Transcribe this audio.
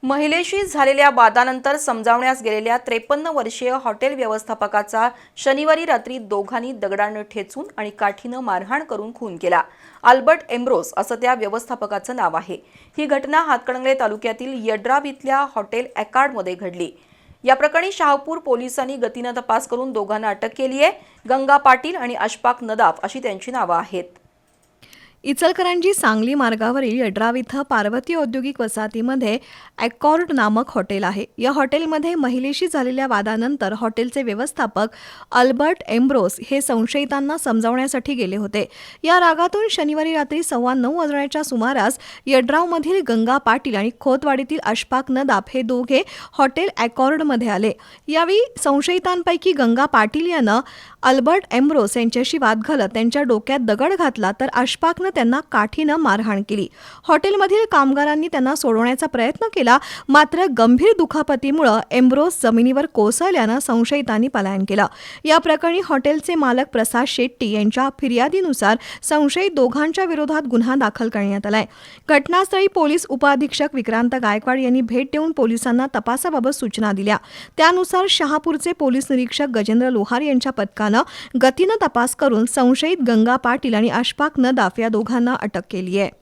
महिलेशी झालेल्या वादानंतर समजावण्यास गेलेल्या 53 वर्षीय हॉटेल व्यवस्थापकाचा शनिवारी रात्री दोघांनी दगडाने ठेचून आणि काठीनं मारहाण करून खून केला। अल्बर्ट एम्ब्रोस असं त्या व्यवस्थापकाचं नाव आहे। ही घटना हातकणंगले तालुक्यातील यड्राव इथल्या हॉटेल ॲकार्डमध्ये घडली। या प्रकरणी शहापूर पोलिसांनी गतीनं तपास करून दोघांना अटक केली आहे। गंगा पाटील आणि अशफाक नदाफ अशी त्यांची नावं आहेत। इचलकरंजी सांगली मार्गावरील यड्राव इथं पार्वती औद्योगिक वसाहतीमध्ये ॲकॉर्ड नामक हॉटेल आहे। या हॉटेलमध्ये महिलेशी झालेल्या वादानंतर हॉटेलचे व्यवस्थापक अल्बर्ट एम्ब्रोस हे संशयितांना समजावण्यासाठी गेले होते। या रागातून शनिवारी रात्री 9:15 वाजण्याच्या सुमारास यड्रावमधील गंगा पाटील आणि खोतवाडीतील अशफाक नदाफ हे दोघे हॉटेल ॲकॉर्डमध्ये आले। यावेळी संशयितांपैकी गंगा पाटील यानं अल्बर्ट एम्ब्रोस यांच्याशी वाद घालत त्यांच्या डोक्यात दगड घातला, तर अशफाकनं त्यांना काठीनं मारहाण केली। हॉटेलमधील कामगारांनी त्यांना सोडवण्याचा प्रयत्न केला, मात्र गंभीर दुखापतीमुळे एम्ब्रोस जमिनीवर कोसळल्यानं संशयितांनी पलायन केलं। या प्रकरणी हॉटेलचे मालक प्रसाद शेट्टी यांच्या फिर्यादीनुसार संशयित दोघांच्या विरोधात गुन्हा दाखल करण्यात आलाय। घटनास्थळी पोलीस उपअधीक्षक विक्रांत गायकवाड यांनी भेट देऊन पोलिसांना तपासाबाबत सूचना दिल्या। त्यानुसार शहापूरचे पोलीस निरीक्षक गजेंद्र लोहार यांच्या पथकानं गतीनं तपास करून संशयित गंगा पाटील आणि अशफाक नदाफ या दोघांना अटक केली आहे।